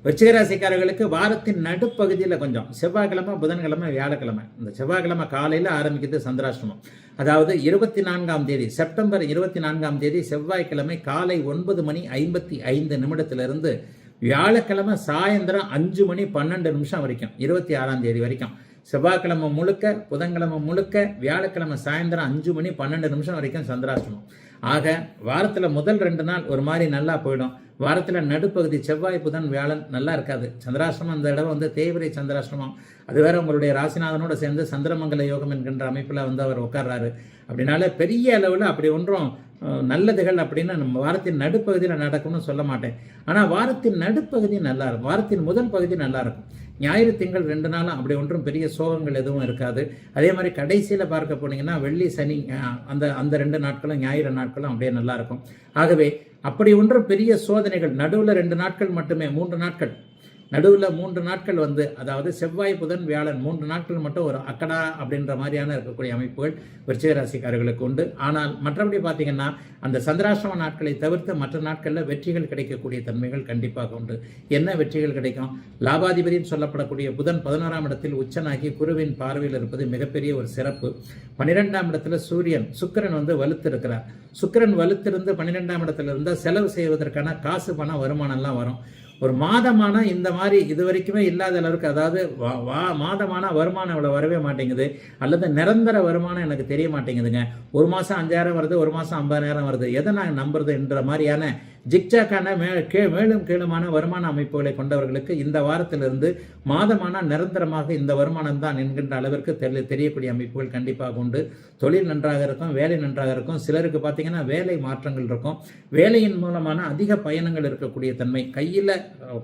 விருச்சிக ராசிக்காரர்களுக்கு வாரத்தின் நடுப்பகுதியில் கொஞ்சம் செவ்வாய்க்கிழமை, புதன்கிழமை, வியாழக்கிழமை, இந்த செவ்வாய்க்கிழமை காலையில் ஆரம்பிக்குது சந்திராஷ்டமம். அதாவது 24ஆம் தேதி செப்டம்பர் 24ஆம் தேதி செவ்வாய்க்கிழமை காலை 9:55 வியாழக்கிழமை சாயந்தரம் 5:12 வரைக்கும் 26ஆம் தேதி வரைக்கும், செவ்வாய்க்கிழமை முழுக்க, புதன்கிழமை முழுக்க, வியாழக்கிழமை சாயந்தரம் 5:12 வரைக்கும் சந்திராஷ்டமம். ஆக வாரத்தில் முதல் 2 நாள் ஒரு மாதிரி நல்லா போயிடும். வாரத்தில் நடுப்பகுதி செவ்வாய், புதன், வியாழன் நல்லா இருக்காது. சந்திராஷ்டமம் அந்த இடம் வந்து தேய்பிரை சந்திராஷ்டமம். அது வேற உங்களுடைய ராசிநாதனோடு சேர்ந்து சந்திரமங்கல யோகம் என்கின்ற அமைப்பில் வந்து அவர் உட்கார்றாரு. அப்படின்னால பெரிய அளவில் அப்படி ஒன்றும் நல்லதுகள் அப்படின்னு நம்ம வாரத்தின் நடுப்பகுதியில் நடக்கும்னு சொல்ல மாட்டேன். ஆனால் வாரத்தின் நடுப்பகுதி நல்லா இருக்கும், வாரத்தின் முதல் பகுதி நல்லா இருக்கும். ஞாயிறு திங்கள் 2 நாளும் அப்படி ஒன்றும் பெரிய சோகங்கள் எதுவும் இருக்காது. அதே மாதிரி கடைசியில் பார்க்க போனீங்கன்னா வெள்ளி சனி அந்த 2 நாட்களும் ஞாயிறு நாட்களும் அப்படியே நல்லா இருக்கும். ஆகவே அப்படி ஒன்றும் பெரிய சோதனைகள் நடுவில் 2 நாட்கள் மட்டுமே, 3 நாட்கள் நடுவில் 3 நாட்கள் வந்து, அதாவது செவ்வாய், புதன், வியாழன் 3 நாட்கள் மட்டும் ஒரு அக்கடா அப்படின்ற மாதிரியான இருக்கக்கூடிய அமைப்புகள் விருச்சிக ராசிக்காரர்களுக்கு உண்டு. ஆனால் மற்றபடி பார்த்தீங்கன்னா அந்த சந்திராஷ்டம நாட்களை தவிர்த்து மற்ற நாட்களில் வெற்றிகள் கிடைக்கக்கூடிய தன்மைகள் கண்டிப்பாக உண்டு. என்ன வெற்றிகள் கிடைக்கும்? லாபாதிபதினு சொல்லப்படக்கூடிய புதன் 11ஆம் இடத்தில் உச்சனாகி குருவின் பார்வையில் இருப்பது மிகப்பெரிய ஒரு சிறப்பு. 12ஆம் இடத்துல சுக்கிரன் வந்து வலுத்திருக்கிறார். சுக்கிரன் வலுத்திருந்து 12ஆம் இடத்துல இருந்தால் செலவு செய்வதற்கான காசு பணம் வருமானம்லாம் வரும். ஒரு மாதமான இந்த மாதிரி இது வரைக்குமே இல்லாத அளவுக்கு, அதாவது மாதமான வருமானம் இவ்வளோ வரவே மாட்டேங்குது, அல்லது நிரந்தர வருமானம் எனக்கு தெரிய மாட்டேங்குதுங்க, ஒரு மாதம் 5,000 வருது, ஒரு மாதம் 50,000 வருது, எதை நான் நம்புறது என்ற மாதிரியான ஜிக்ஜாக்கான மேலும் கீழுமான வருமான அமைப்புகளை கொண்டவர்களுக்கு இந்த வாரத்திலிருந்து மாதமான நிரந்தரமாக இந்த வருமானம் தான் என்கின்ற அளவிற்கு தெரியக்கூடிய அமைப்புகள் கண்டிப்பாக உண்டு. தொழில் நன்றாக இருக்கும், வேலை நன்றாக இருக்கும். சிலருக்கு பார்த்தீங்கன்னா வேலை மாற்றங்கள் இருக்கும். வேலையின் மூலமான அதிக பயணங்கள் இருக்கக்கூடிய தன்மை.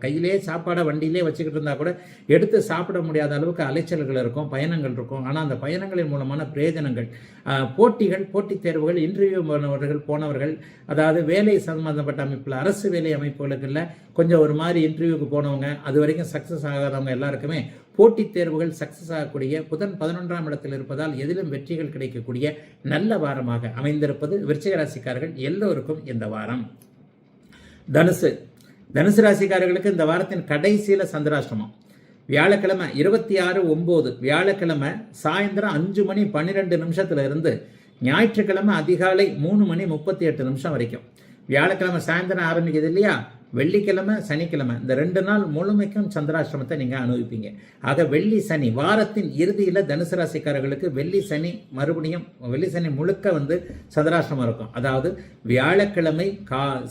கையிலே சாப்பாடை வண்டியிலே வச்சுக்கிட்டு இருந்தால் கூட எடுத்து சாப்பிட முடியாத அளவுக்கு அலைச்சல்கள் இருக்கும், பயணங்கள் இருக்கும். ஆனால் அந்த பயணங்களின் மூலமான பிரயோஜனங்கள், போட்டித் தேர்வுகள், இன்டர்வியூ போனவர்கள், அதாவது வேலை சம்பந்தப்பட்ட அமைப்பில் அரசு வேலை அமைப்புகளுக்குள்ள கொஞ்சம் ஒரு மாதிரி இன்டர்வியூக்கு போனவங்க, அது வரைக்கும் சக்ஸஸ் ஆகாதவங்க எல்லாருக்குமே போட்டித் தேர்வுகள் சக்ஸஸ் ஆகக்கூடிய புதன் 11ஆம் இடத்தில் இருப்பதால் எதிலும் வெற்றிகள் கிடைக்கக்கூடிய நல்ல வாரமாக அமைந்திருப்பது விருச்சிக ராசிக்காரர்கள் எல்லோருக்கும் இந்த வாரம். தனுசு ராசிக்காரர்களுக்கு இந்த வாரத்தின் கடைசியில் சந்திராஷ்டமம். வியாழக்கிழமை 26/9 வியாழக்கிழமை சாயந்தரம் 5:12 இருந்து ஞாயிற்றுக்கிழமை அதிகாலை 3:38 வரைக்கும். வியாழக்கிழமை சாயந்தரம் ஆரம்பிக்குது இல்லையா, வெள்ளிக்கிழமை சனிக்கிழமை இந்த 2 நாள் முழுமைக்கும் சந்திராஷ்டிரமத்தை நீங்கள் அனுபவிப்பீங்க. ஆக வெள்ளி சனி வாரத்தின் இறுதியில் தனுசு ராசிக்காரர்களுக்கு வெள்ளி சனி முழுக்க சந்திராஷ்டிரமம் இருக்கும். அதாவது வியாழக்கிழமை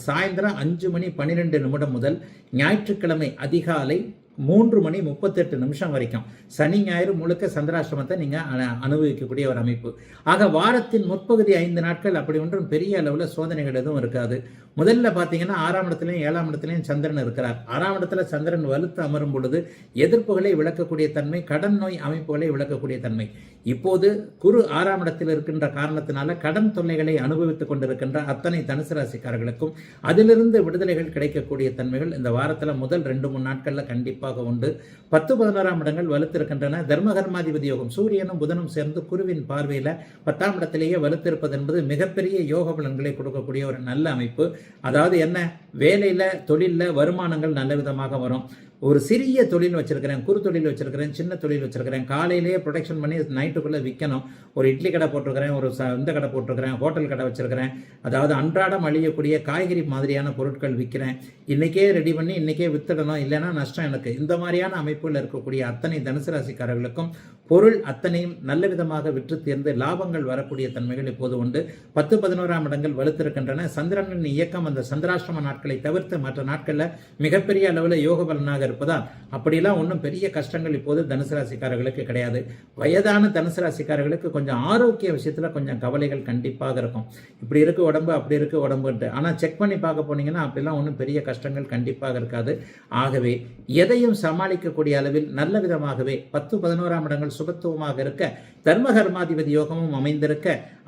சாயந்தரம் 5:12 முதல் ஞாயிற்றுக்கிழமை அதிகாலை 3:38 வரைக்கும் சனி ஞாயிறு முழுக்க சந்திராஷ்டிரமத்தை நீங்கள் அனுபவிக்கக்கூடிய ஒரு அமைப்பு. ஆக வாரத்தின் முற்பகுதி 5 நாட்கள் அப்படி ஒன்றும் பெரிய அளவில் சோதனைகள் எதுவும் இருக்காது. முதல்ல பார்த்தீங்கன்னா 6ஆம் இடத்துலையும் 7ஆம் இடத்துலையும் சந்திரன் இருக்கிறார். 6ஆம் இடத்துல சந்திரன் வலுத்து அமரும் பொழுது எதிர்ப்புகளை விளக்கக்கூடிய தன்மை, கடன் நோய் அமைப்புகளை விளக்கக்கூடிய தன்மை. இப்போது குரு 6ஆம் இடத்தில் இருக்கின்ற காரணத்தினால கடன் தொல்லைகளை அனுபவித்துக் கொண்டிருக்கின்ற அத்தனை தனுசு ராசிக்காரர்களுக்கும் அதிலிருந்து விடுதலைகள் கிடைக்கக்கூடிய தன்மைகள் இந்த வாரத்தில் முதல் 2-3 நாட்களில் கண்டிப்பாக உண்டு. 10-11ஆம் இடங்கள் வலுத்திருக்கின்றன. தர்மகர்மாதிபதி யோகம் சூரியனும் புதனும் சேர்ந்து குருவின் பார்வையில் 10ஆம் இடத்திலேயே வலுத்திருப்பது என்பது மிகப்பெரிய யோக பலன்களை கொடுக்கக்கூடிய ஒரு நல்ல அமைப்பு. அதாவது என்ன, வேலையில் தொழிலில் வருமானங்கள் நல்ல விதமாக வரும். ஒரு சிறிய தொழில் வச்சிருக்கிறேன், குறு தொழில் வச்சிருக்கிறேன், சின்ன தொழில் வச்சிருக்கிறேன், காலையிலேயே ப்ரொடக்ஷன் பண்ணி நைட்டுக்குள்ளே விற்கணும். ஒரு இட்லி கடை போட்டிருக்கிறேன், ஒரு இந்த கடை போட்டிருக்கிறேன், ஹோட்டல் கடை வச்சிருக்கிறேன், அதாவது அன்றாடம் அழியக்கூடிய காய்கறி மாதிரியான பொருட்கள் விற்கிறேன், இன்றைக்கே ரெடி பண்ணி இன்றைக்கே வித்துடணும், இல்லைன்னா நஷ்டம் எனக்கு. இந்த மாதிரியான அமைப்புகள் இருக்கக்கூடிய அத்தனை தனுசு ராசிக்காரர்களுக்கும் பொருள் அத்தனையும் நல்ல விதமாக விற்று தேர்ந்து லாபங்கள் வரக்கூடிய தன்மைகள் இப்போது உண்டு. 10-11ஆம் இடங்கள் வலுத்திருக்கின்றன. சந்திரனின் இயக்கம் அந்த சந்திராஷ்டிரம நாட்களை தவிர்த்து மற்ற நாட்களில் மிகப்பெரிய அளவில் யோக பலனாக இருப்பதால் அப்படிலாம் ஒன்றும் பெரிய கஷ்டங்கள் இப்போது தனுசு ராசிக்காரர்களுக்கு கிடையாது. வயதான தனுசு ராசிக்காரர்களுக்கு கொஞ்சம் ஆரோக்கிய விஷயத்தில் கொஞ்சம் கவலைகள் கண்டிப்பாக இருக்கும். இப்படி இருக்கு உடம்பு, அப்படி இருக்கு உடம்புன்ட்டு. ஆனால் செக் பண்ணி பார்க்க போனீங்கன்னா அப்படிலாம் ஒன்றும் பெரிய கஷ்டங்கள் கண்டிப்பாக இருக்காது. ஆகவே எதையும் சமாளிக்கக்கூடிய அளவில் நல்ல விதமாகவே 10-11ஆம் இடங்கள் சுபத்துவமாக இருக்க, தர்மகர்மாதிபதி யோகமும் அமைந்திருக்க,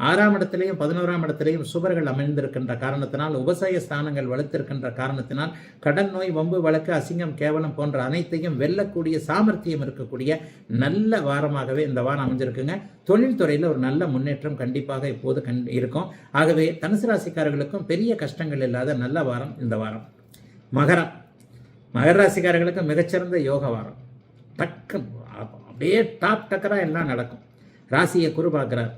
6ஆம் இடத்திலேயும் 11ஆம் இடத்திலேயும் சுபர்கள் அமைந்திருக்கின்ற காரணத்தினால், உபசய ஸ்தானங்கள் வலுத்திருக்கின்ற காரணத்தினால், கடன் நோய், வம்பு வழக்கு, அசிங்கம், கேவலம் போன்ற அனைத்தையும் வெல்லக்கூடிய சாமர்த்தியம் இருக்கக்கூடிய நல்ல வாரமாகவே இந்த வாரம் அமைஞ்சிருக்குங்க. தொழில்துறையில் ஒரு நல்ல முன்னேற்றம் கண்டிப்பாக இப்போது இருக்கும். ஆகவே தனுசு ராசிக்காரர்களுக்கும் பெரிய கஷ்டங்கள் இல்லாத நல்ல வாரம் இந்த வாரம். மகர ராசிக்காரர்களுக்கு மிகச்சிறந்த யோக வாரம். அப்படியே டாப் டக்கராக எல்லாம் நடக்கும். ராசியை குரு பார்க்கிறார்.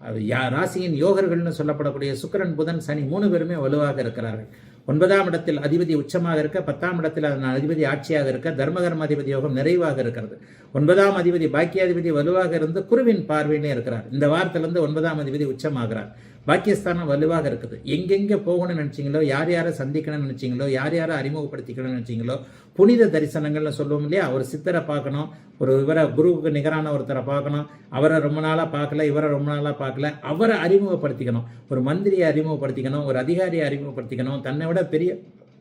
அது ராசியின் யோகர்கள்னு சொல்லப்படக்கூடிய சுக்கிரன், புதன், சனி 3 பேருமே வலுவாக இருக்கிறார்கள். 9ஆம் இடத்தில் அதிபதி உச்சமாக இருக்க, 10ஆம் இடத்தில் அதன் அதிபதி ஆட்சியாக இருக்க, தர்மகர்ம அதிபதி யோகம் நிறைவாக இருக்கிறது. 9ஆம் அதிபதி பாக்கியாதிபதி வலுவாக இருந்து குருவின் பார்வையிலே இருக்கிறார். இந்த வாரத்திலிருந்து 9ஆம் அதிபதி உச்சமாகிறார். பாக்கியஸ்தானம் வலுவாக இருக்குது. எங்கெங்கே போகணும்னு நினச்சிங்களோ, யார் யாரை சந்திக்கணும்னு நினச்சிங்களோ, யார் யாரை அறிமுகப்படுத்திக்கணும்னு நினச்சிங்களோ, புனித தரிசனங்கள்னு சொல்லுவோம் இல்லையா, ஒரு சித்தரை பார்க்கணும், இவரை குருவுக்கு நிகரான ஒருத்தரை பார்க்கணும், அவரை ரொம்ப நாளாக பார்க்கல, இவரை ரொம்ப நாளாக பார்க்கல, அவரை அறிமுகப்படுத்திக்கணும், ஒரு மந்திரியை அறிமுகப்படுத்திக்கணும், ஒரு அதிகாரியை அறிமுகப்படுத்திக்கணும், தன்னை விட பெரிய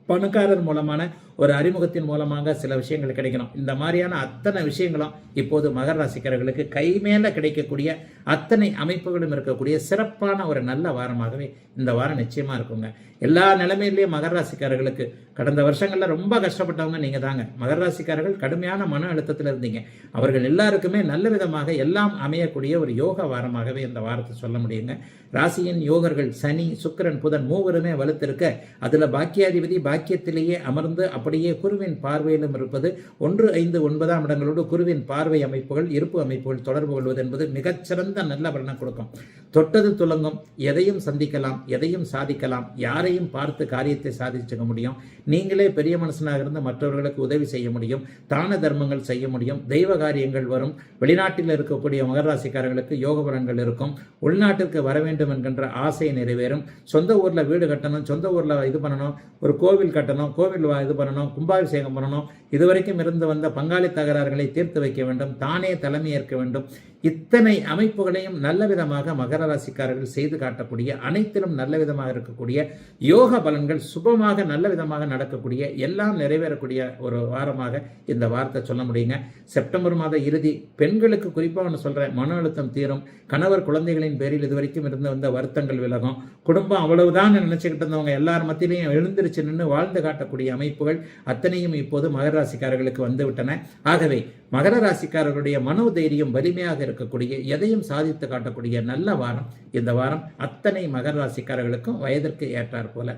பணக்காரர் மூலமான ஒரு அறிமுகத்தின் மூலமாக சில விஷயங்கள் கிடைக்கணும். இந்த மாதிரியான அத்தனை விஷயங்களும் இப்போது மகர ராசிக்காரர்களுக்கு கைமேல கிடைக்கக்கூடிய அத்தனை அமைப்புகளும் இருக்கக்கூடிய சிறப்பான ஒரு நல்ல வாரமாகவே இந்த வாரம் நிச்சயமா இருக்குங்க. எல்லா நிலைமையிலேயும் மகர ராசிக்காரர்களுக்கு கடந்த வருஷங்களில் ரொம்ப கஷ்டப்பட்டவங்க நீங்கள் தாங்க. மகர ராசிக்காரர்கள் கடுமையான மன அழுத்தத்தில் இருந்தீங்க. அவர்கள் எல்லாருக்குமே நல்ல விதமாக எல்லாம் அமையக்கூடிய ஒரு யோக வாரமாகவே இந்த வாரத்தை சொல்ல முடியுங்க. ராசியின் யோகர்கள் சனி, சுக்கிரன், புதன் 3 வலுத்திருக்க, அதில் பாக்கியாதிபதி பாக்கியத்திலேயே அமர்ந்து அப்படி அப்படியே குருவின் பார்வையிலும் இருப்பது 1, 5, 9ஆம் இடங்களோடு குருவின் பார்வை அமைப்புகள் இருப்பு அமைப்புகள் தொடர்பு கொள்வது என்பது மிகச்சிறந்த நல்ல பலனை கொடுக்கும். தொட்டது துலங்கும், எதையும் சந்திக்கலாம், எதையும் சாதிக்கலாம், யாரையும் பார்த்து காரியத்தை சாதிச்சுக்க முடியும். நீங்களே பெரிய மனுஷனாக இருந்து மற்றவர்களுக்கு உதவி செய்ய முடியும், தான தர்மங்கள் செய்ய முடியும், தெய்வ காரியங்கள் வரும். வெளிநாட்டில் இருக்கக்கூடிய மகர ராசிக்காரர்களுக்கு யோக பலன்கள் இருக்கும். உள்நாட்டிற்கு வர வேண்டும் என்கின்ற ஆசை நிறைவேறும். சொந்த ஊரில் வீடு கட்டணும், சொந்த ஊரில் இது பண்ணணும், ஒரு கோவில் கட்டணும், கோவில் இது பண்ணணும், கும்பாபிஷேகம் பண்ணணும், இதுவரைக்கும் இருந்து வந்த பங்காளி தகராறுகளை தீர்த்து வைக்க வேண்டும், தானே தலைமை ஏற்க வேண்டும். இத்தனை அமைப்புகளையும் நல்ல விதமாக மகர ராசிக்காரர்கள் செய்து காட்டக்கூடிய, அனைத்திலும் நல்ல விதமாக இருக்கக்கூடிய யோக பலன்கள் சுபமாக நல்ல விதமாக நடக்கக்கூடிய, எல்லாம் நிறைவேறக்கூடிய ஒரு வாரமாக இந்த வாரத்தை சொல்ல முடியுங்க. செப்டம்பர் மாத இறுதி பெண்களுக்கு குறிப்பாக ஒன்று சொல்கிறேன், மன அழுத்தம் தீரும். கணவர் குழந்தைகளின் பேரில் இதுவரைக்கும் இருந்து வந்த வருத்தங்கள் விலகும். குடும்பம் அவ்வளவுதான் நினைச்சுக்கிட்டு இருந்தவங்க எல்லார் மத்தியிலையும் எழுந்திருச்சு நின்று வாழ்ந்து காட்டக்கூடிய அமைப்புகள் அத்தனையும் இப்போது மகர ராசிக்காரர்களுக்கு வந்துவிட்டன. ஆகவே மகர ராசிக்காரர்களுடைய மனோதைரியம் வலிமையாக இருக்கக்கூடிய, எதையும் சாதித்து காட்டக்கூடிய நல்ல வாரம் இந்த வாரம். அத்தனை மகர ராசிக்காரர்களுக்கும் வயதிற்கு ஏற்றார் போல.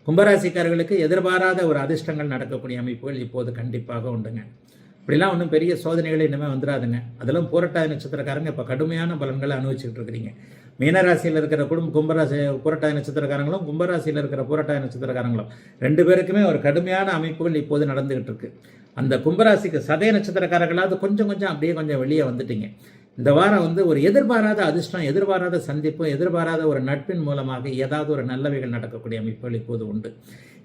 கும்பராசிக்காரர்களுக்கு எதிர்பாராத ஒரு அதிர்ஷ்டங்கள் நடக்கக்கூடிய அமைப்புகள் இப்போது கண்டிப்பாக உண்டுங்க. இப்படிலாம் ஒன்றும் பெரிய சோதனைகள் இனிமேல் வந்துடாதுங்க. அதெல்லாம் புரட்டாதி நட்சத்திரக்காரங்க இப்போ கடுமையான பலன்களை அனுபவிச்சுட்டு இருக்கிறீங்க. மீனராசியில் இருக்கிற கும்பராசி புரட்டாதி நட்சத்திரக்காரங்களும், கும்பராசியில் இருக்கிற புரட்டாதி நட்சத்திரக்காரங்களும் 2 பேருக்குமே ஒரு கடுமையான அமைப்புகள் இப்போது நடந்துகிட்டு இருக்கு. அந்த கும்பராசிக்கு சதய நட்சத்திரக்காரர்களாவது கொஞ்சம் அப்படியே கொஞ்சம் வெளியே வந்துட்டீங்க. இந்த வாரம் ஒரு எதிர்பாராத அதிர்ஷ்டம், எதிர்பாராத சந்திப்பு, எதிர்பாராத ஒரு நட்பின் மூலமாக ஏதாவது ஒரு நல்லவைகள் நடக்கக்கூடிய அமைப்புகள் இப்போது உண்டு.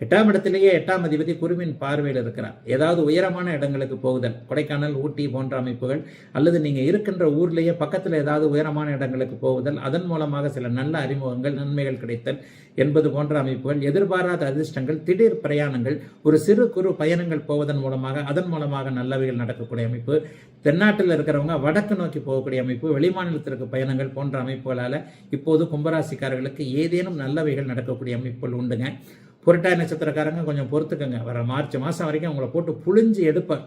8ஆம் இடத்திலேயே 8ஆம் அதிபதி குருவின் பார்வையில் இருக்கிறார். ஏதாவது உயரமான இடங்களுக்கு போகுதல், கொடைக்கானல், ஊட்டி போன்ற அமைப்புகள், அல்லது நீங்கள் இருக்கின்ற ஊர்லேயே பக்கத்தில் ஏதாவது உயரமான இடங்களுக்கு போகுதல், அதன் மூலமாக சில நல்ல அறிமுகங்கள், நன்மைகள் கிடைத்தல் என்பது போன்ற அமைப்புகள், எதிர்பாராத அதிர்ஷ்டங்கள், திடீர் பிரயாணங்கள், ஒரு சிறு குறு பயணங்கள் போவதன் மூலமாக அதன் மூலமாக நல்லவைகள் நடக்கக்கூடிய அமைப்பு. தென்னாட்டில் இருக்கிறவங்க வடக்கு நோக்கி போகக்கூடிய அமைப்பு, வெளிமாநிலத்திற்கு பயணங்கள் போன்ற அமைப்புகளால் இப்போது கும்பராசிக்காரர்களுக்கு ஏதேனும் நல்லவைகள் நடக்கக்கூடிய அமைப்புகள் உண்டுங்க. புரட்டாதி நட்சத்திரக்காரங்க கொஞ்சம் பொறுத்துக்கங்க. வர மார்ச் மாதம் வரைக்கும் அவங்கள போட்டு புழிஞ்சு எடுப்பார்.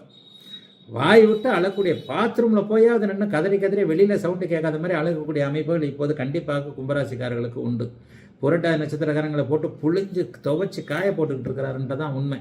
வாய் விட்டு அழக்கூடிய, பாத்ரூமில் போய் அது நின்று கதறி வெளியில் சவுண்டு கேட்காத மாதிரி அழகக்கூடிய அமைப்புகள் இப்போது கண்டிப்பாக கும்பராசிக்காரர்களுக்கு உண்டு. புரட்டாதி நட்சத்திரக்காரங்களை போட்டு புழிஞ்சு துவைச்சி காய போட்டுக்கிட்டு இருக்கிறாருன்றதான் உண்மை.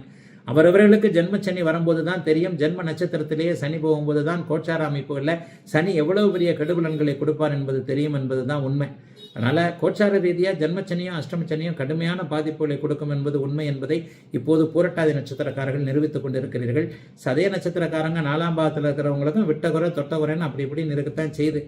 அவரவர்களுக்கு ஜென்மச்சனி வரும்போது தான் தெரியும். ஜென்ம நட்சத்திரத்திலேயே சனி போகும்போது தான் கோச்சார அமைப்புகளில் சனி எவ்வளவு பெரிய கெடுபலன்களை கொடுப்பார் என்பது தெரியும் என்பது தான் உண்மை. அதனால் கோச்சார ரீதியாக ஜென்மச்சனியும் அஷ்டமச்சனியும் கடுமையான பாதிப்புகளை கொடுக்கும் என்பது உண்மை என்பதை இப்போது புரட்டாதி நட்சத்திரக்காரர்கள் நிரூபித்துக் கொண்டிருக்கிறீர்கள். சதய நட்சத்திரக்காரங்க 4ஆம் பாவத்தில் இருக்கிறவங்களுக்கும் விட்டகுறை தொட்டகுறைன்னு அப்படி இப்படின்னு இருக்கத்தான் செய்யுது.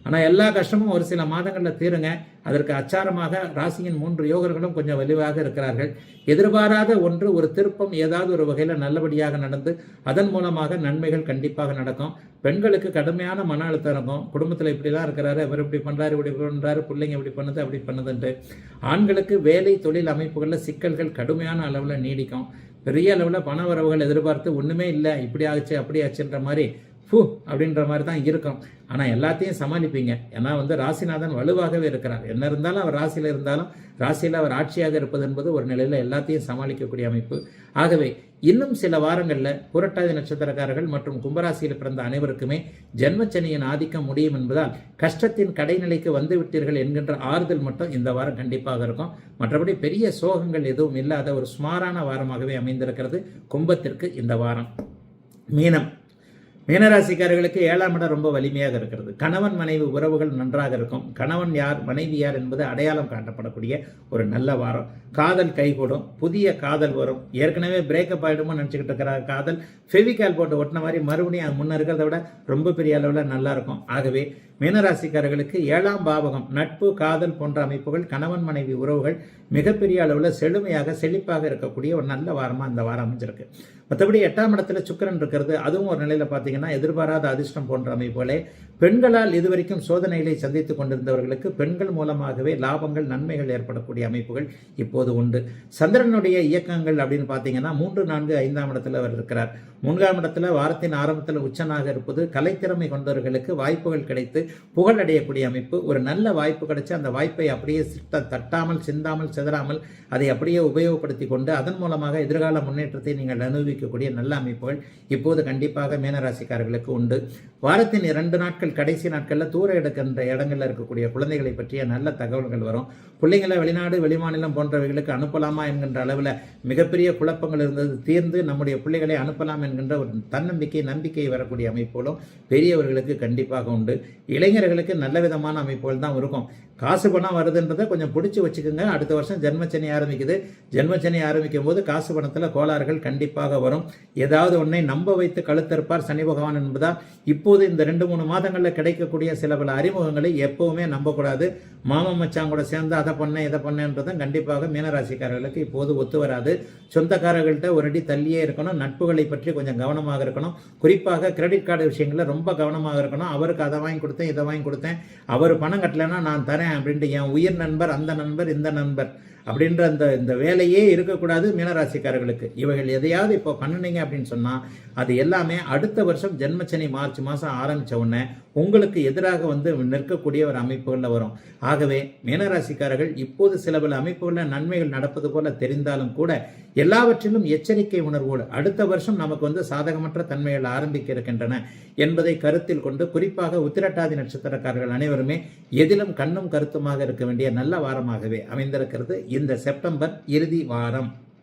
ஆனால் எல்லா கஷ்டமும் ஒரு சில மாதங்களில் தீருங்க. அதற்கு அச்சாரமாக ராசியின் 3 யோகர்களும் கொஞ்சம் வலுவாக இருக்கிறார்கள். எதிர்பாராத ஒன்று, ஒரு திருப்பம் ஏதாவது ஒரு வகையில் நல்லபடியாக நடந்து அதன் மூலமாக நன்மைகள் கண்டிப்பாக நடக்கும். பெண்களுக்கு கடுமையான மன அழுத்தம் இருக்கும். குடும்பத்தில் இப்படிலாம் இருக்கிறாரு, இவர் இப்படி பண்ணுறாரு, இப்படி பண்ணுறாரு, பிள்ளைங்க இப்படி பண்ணுது, அப்படி பண்ணுதுன்ட்டு. ஆண்களுக்கு வேலை தொழில் அமைப்புகளில் சிக்கல்கள் கடுமையான அளவில் நீடிக்கும். பெரிய அளவில் பண வரவுகள் எதிர்பார்த்து ஒன்றுமே இல்லை, இப்படி ஆச்சு அப்படி ஆச்சுன்ற மாதிரி அப்படின்ற மாதிரி தான் இருக்கும். ஆனால் எல்லாத்தையும் சமாளிப்பீங்க. ஏன்னா ராசிநாதன் வலுவாகவே இருக்கிறார். என்ன இருந்தாலும் அவர் ராசியில் இருந்தாலும் ராசியில் அவர் ஆட்சியாக இருப்பது என்பது ஒரு நிலையில் எல்லாத்தையும் சமாளிக்கக்கூடிய அமைப்பு. ஆகவே இன்னும் சில வாரங்களில் புரட்டாதி நட்சத்திரக்காரர்கள் மற்றும் கும்பராசியில் பிறந்த அனைவருக்குமே ஜென்மச்சனியின் ஆதிக்கம் முடியும் என்பதால் கஷ்டத்தின் கடைநிலைக்கு வந்து விட்டீர்கள் என்கின்ற ஆறுதல் மட்டும் இந்த வாரம் கண்டிப்பாக இருக்கும். மற்றபடி பெரிய சோகங்கள் எதுவும் இல்லாத ஒரு சுமாரான வாரமாகவே அமைந்திருக்கிறது கும்பத்திற்கு இந்த வாரம். மீனராசிக்காரர்களுக்கு 7ஆம் இடம் ரொம்ப வலிமையாக இருக்கிறது. கணவன் மனைவி உறவுகள் நன்றாக இருக்கும். கணவன் யார், மனைவி யார் என்பது அடையாளம் காட்டப்படக்கூடிய ஒரு நல்ல வாரம். காதல் கைகூடும், புதிய காதல் வரும். ஏற்கனவே பிரேக்கப் ஆகிடுமோ நினச்சிக்கிட்டு இருக்கிற காதல் ஃபெவிகால் போட்டு ஒட்டின மாதிரி மறுபடியும் முன்ன இருக்கிறத விட ரொம்ப பெரிய அளவில் நல்லா இருக்கும். ஆகவே மீனராசிக்காரர்களுக்கு 7ஆம் பாவகம், நட்பு, காதல் போன்ற அமைப்புகள், கணவன் மனைவி உறவுகள் மிகப்பெரிய அளவில் செழுமையாக செழிப்பாக இருக்கக்கூடிய ஒரு நல்ல வாரமாக இந்த வாரம் அமைஞ்சிருக்கு. மற்றபடி 8ஆம் இடத்துல சுக்கிரன் இருக்கிறது. அதுவும் ஒரு நிலையில் பார்த்தீங்கன்னா எதிர்பாராத அதிர்ஷ்டம் போன்ற அமைப்புகளே. பெண்களால் இதுவரைக்கும் சோதனைகளை சந்தித்துக் கொண்டிருந்தவர்களுக்கு பெண்கள் மூலமாகவே லாபங்கள், நன்மைகள் ஏற்படக்கூடிய அமைப்புகள் இப்போது உண்டு. சந்திரனுடைய இயக்கங்கள் அப்படின்னு பார்த்தீங்கன்னா 3, 4, 5ஆம் இடத்துல அவர் இருக்கிறார். 3ஆம் இடத்துல வாரத்தின் ஆரம்பத்தில் உச்சனாக இருப்பது கலைத்திறமை கொண்டவர்களுக்கு வாய்ப்புகள் கிடைத்து புகழ் அடையக்கூடிய அமைப்பு. ஒரு நல்ல வாய்ப்பு கிடைச்சு அந்த வாய்ப்பை அப்படியே தட்டாமல், சிந்தாமல், சிதறாமல் அதை அப்படியே உபயோகப்படுத்தி கொண்டு அதன் மூலமாக எதிர்கால முன்னேற்றத்தை நீங்கள் அனுபவிக்கக்கூடிய நல்ல அமைப்புகள் இப்போது கண்டிப்பாக மீனராசிக்காரர்களுக்கு உண்டு. வாரத்தின் 2 நாட்கள் மாதங்கள் கடைசி நாட்களில் தூர எடுக்கின்ற இடங்களில் இருக்கக்கூடிய குழந்தைகளை பற்றிய நல்ல தகவல்கள் வரும். பிள்ளைங்களை வெளிநாடு வெளிமாநிலம் போன்றவைகளுக்கு அனுப்பலாமா என்கின்ற அளவில் மிகப்பெரிய குழப்பங்கள் இருந்தது தீர்ந்து நம்முடைய பிள்ளைகளை அனுப்பலாம் என்கின்ற ஒரு நம்பிக்கை வரக்கூடிய அமைப்புகளும் பெரியவர்களுக்கு கண்டிப்பாக உண்டு. இளைஞர்களுக்கு நல்ல விதமான அமைப்புகள் தான் இருக்கும். காசு பணம் வருதுன்றதை கொஞ்சம் பிடிச்சி வச்சுக்கோங்க. அடுத்த வருஷம் ஜென்மச்சனி ஆரம்பிக்குது. ஜென்மச்சனி ஆரம்பிக்கும் போது காசு பணத்தில் கோளாறுகள் கண்டிப்பாக வரும். ஏதாவது ஒன்றை நம்ப வைத்து கழுத்தறுப்பார் சனி பகவான் என்பதால் இப்போது இந்த 2-3 மாதங்களில் கிடைக்கக்கூடிய சில பல அறிமுகங்களை எப்பவுமே நம்பக்கூடாது. மாமன் மச்சான் கூட சேர்ந்து அதை பண்ணேன் இதை பண்ணேன்றதும் கண்டிப்பாக மீனராசிக்காரர்களுக்கு இப்போது ஒத்து வராது. சொந்தக்காரர்கள்ட்ட ஒரு அடி தள்ளியே இருக்கணும். நட்புகளை பற்றி கொஞ்சம் கவனமாக இருக்கணும். குறிப்பாக கிரெடிட் கார்டு விஷயங்களில் ரொம்ப கவனமாக இருக்கணும். அவருக்கு அதை வாங்கி கொடுத்தேன் இதை வாங்கி கொடுத்தேன், அவர் பணம் கட்டலைன்னா நான் தரேன் அப்படின்ட்டு என் உயிர் நண்பர் அந்த நண்பர் இந்த நண்பர் அப்படின்ற இந்த வேலையே இருக்கக்கூடாது மீனராசிக்காரர்களுக்கு. இவைகள் எதையாவது இப்போ பண்ணினீங்க அப்படின்னு சொன்னால் அது எல்லாமே அடுத்த வருஷம் ஜென்மச்சனி மார்ச் மாதம் ஆரம்பித்த உடனே உங்களுக்கு எதிராக நிற்கக்கூடிய ஒரு அமைப்புகளில் வரும். ஆகவே மீனராசிக்காரர்கள் இப்போது சில பல அமைப்புகளில் நன்மைகள் நடப்பது போல தெரிந்தாலும் கூட எல்லாவற்றிலும் எச்சரிக்கை உணர்வோடு அடுத்த வருஷம் நமக்கு சாதகமற்ற தன்மைகள் ஆரம்பிக்க இருக்கின்றன என்பதை கருத்தில் கொண்டு குறிப்பாக உத்திரட்டாதி நட்சத்திரக்காரர்கள் அனைவருமே எதிலும் கண்ணும் கருத்துமாக இருக்க வேண்டிய நல்ல வாரமாகவே அமைந்திருக்கிறது இந்த செப்டம்பர் இறுதி வாரம்.